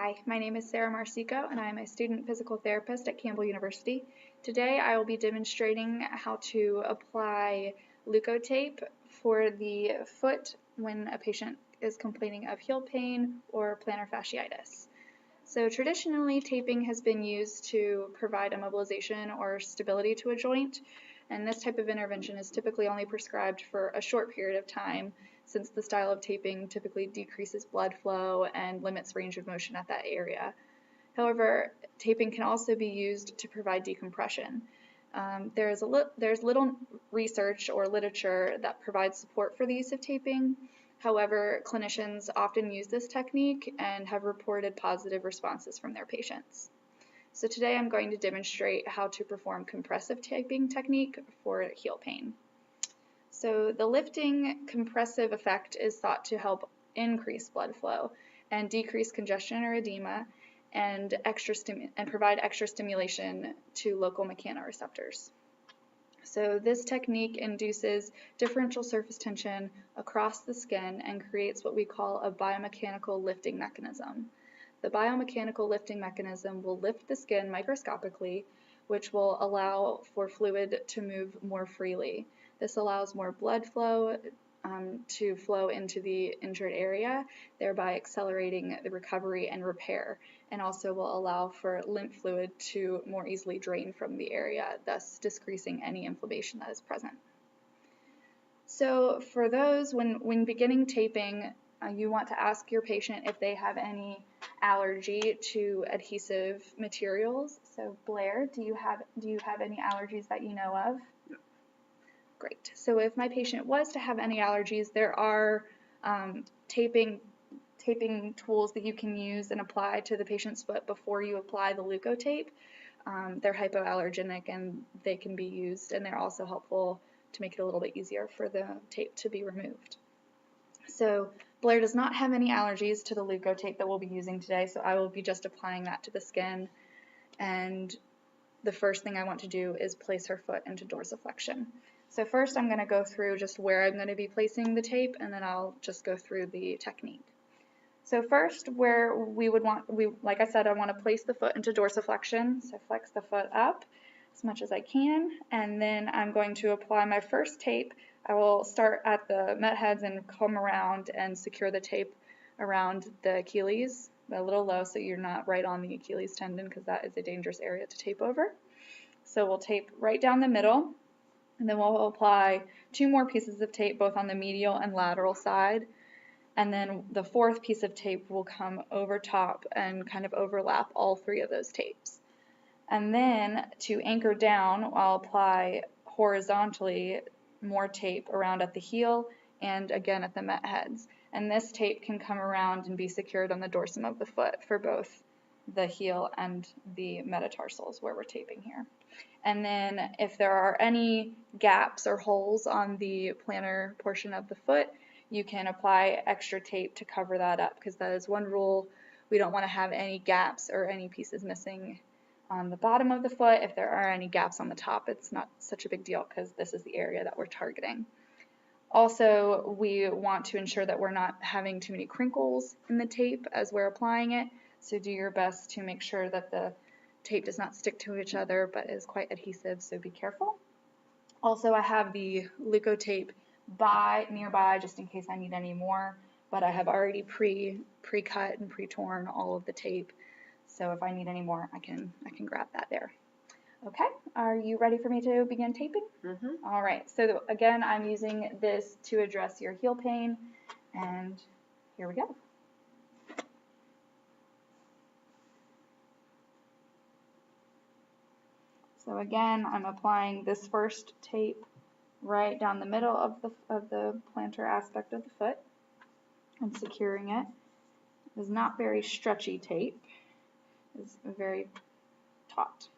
Hi, my name is Sarah Marsico and I am a student physical therapist at Campbell University. Today I will be demonstrating how to apply Leukotape for the foot when a patient is complaining of heel pain or plantar fasciitis. So traditionally, taping has been used to provide immobilization or stability to a joint, and this type of intervention is typically only prescribed for a short period of time, since the style of taping typically decreases blood flow and limits range of motion at that area. However, taping can also be used to provide decompression. There's little research or literature that provides support for the use of taping. However, clinicians often use this technique and have reported positive responses from their patients. So today I'm going to demonstrate how to perform compressive taping technique for heel pain. So the lifting compressive effect is thought to help increase blood flow and decrease congestion or edema and provide extra stimulation to local mechanoreceptors. So this technique induces differential surface tension across the skin and creates what we call a biomechanical lifting mechanism. The biomechanical lifting mechanism will lift the skin microscopically, which will allow for fluid to move more freely. This allows more blood flow to flow into the injured area, thereby accelerating the recovery and repair, and also will allow for lymph fluid to more easily drain from the area, thus decreasing any inflammation that is present. So for those, when beginning taping, you want to ask your patient if they have any allergy to adhesive materials. So Blair, do you have any allergies that you know of? No. Great. So if my patient was to have any allergies, there are taping tools that you can use and apply to the patient's foot before you apply the Leukotape. They're hypoallergenic and they can be used, and they're also helpful to make it a little bit easier for the tape to be removed. So Blair does not have any allergies to the Leukotape that we'll be using today, so I will be just applying that to the skin. And the first thing I want to do is place her foot into dorsiflexion. So first I'm going to go through just where I'm going to be placing the tape, and then I'll just go through the technique. So first, where like I said, I want to place the foot into dorsiflexion. So flex the foot up as much as I can, and then I'm going to apply my first tape. I will start at the met heads and come around and secure the tape around the Achilles, a little low so you're not right on the Achilles tendon, because that is a dangerous area to tape over. So we'll tape right down the middle, and then we'll apply 2 more pieces of tape both on the medial and lateral side. And then the 4th piece of tape will come over top and kind of overlap all 3 of those tapes. And then to anchor down, I'll apply horizontally more tape around at the heel and again at the met heads. And this tape can come around and be secured on the dorsum of the foot for both the heel and the metatarsals where we're taping here. And then if there are any gaps or holes on the plantar portion of the foot, you can apply extra tape to cover that up, because that is one rule. We don't want to have any gaps or any pieces missing on the bottom of the foot. If there are any gaps on the top, it's not such a big deal because this is the area that we're targeting. Also, we want to ensure that we're not having too many crinkles in the tape as we're applying it, so do your best to make sure that the tape does not stick to each other but is quite adhesive, so be careful. Also, I have the Leukotape nearby just in case I need any more, but I have already pre-cut and pre-torn all of the tape, so if I need any more, I can grab that there. Okay, are you ready for me to begin taping? Mm-hmm. All right, so again, I'm using this to address your heel pain, and here we go. So again, I'm applying this first tape right down the middle of the plantar aspect of the foot and securing it. It is not very stretchy tape. It's very taut.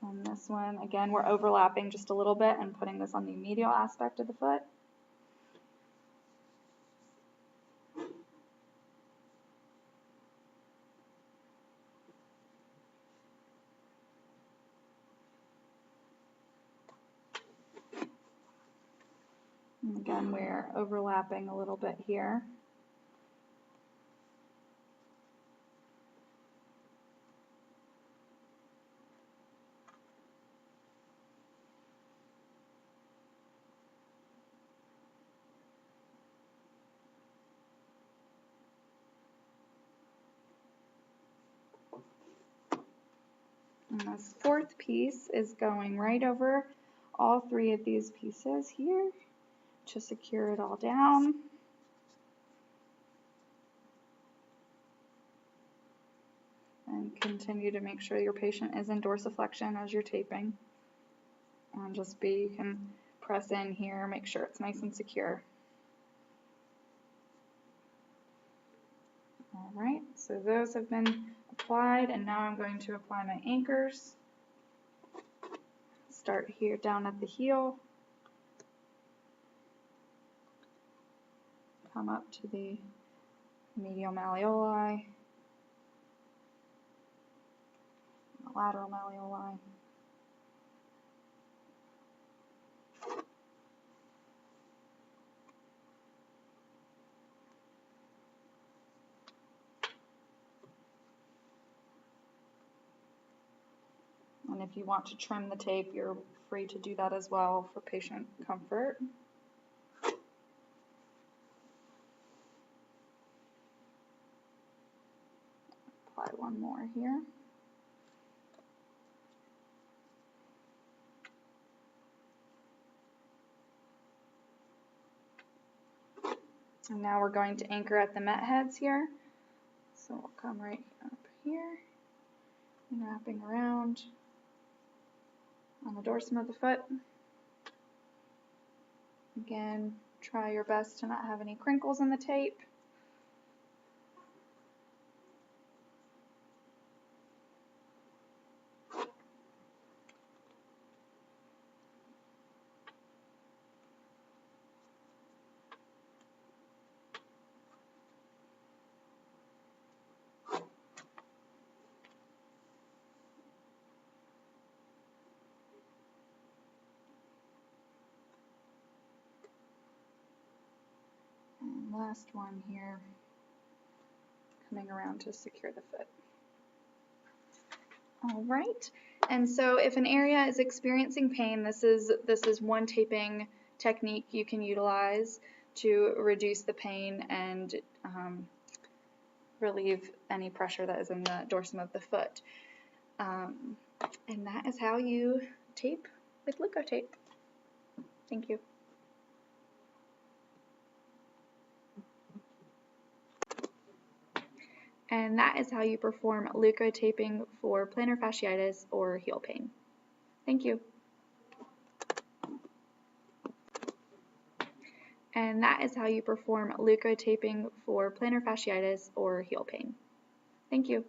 On this one, again, we're overlapping just a little bit and putting this on the medial aspect of the foot. Again, we're overlapping a little bit here. And this fourth piece is going right over all three of these pieces here to secure it all down. And continue to make sure your patient is in dorsiflexion as you're taping. And you can press in here, make sure it's nice and secure. All right, so those have been applied, and now I'm going to apply my anchors. Start here down at the heel, come up to the medial malleoli, the lateral malleoli. And if you want to trim the tape, you're free to do that as well for patient comfort. Apply one more here. And now we're going to anchor at the met heads here. So we'll come right up here and wrapping around on the dorsum of the foot. Again, try your best to not have any crinkles in the tape. And last one here, coming around to secure the foot. All right, and so if an area is experiencing pain, this is one taping technique you can utilize to reduce the pain and relieve any pressure that is in the dorsum of the foot. And that is how you tape with Leukotape. Thank you. And that is how you perform Leukotaping for plantar fasciitis or heel pain. Thank you. And that is how you perform Leukotaping for plantar fasciitis or heel pain. Thank you.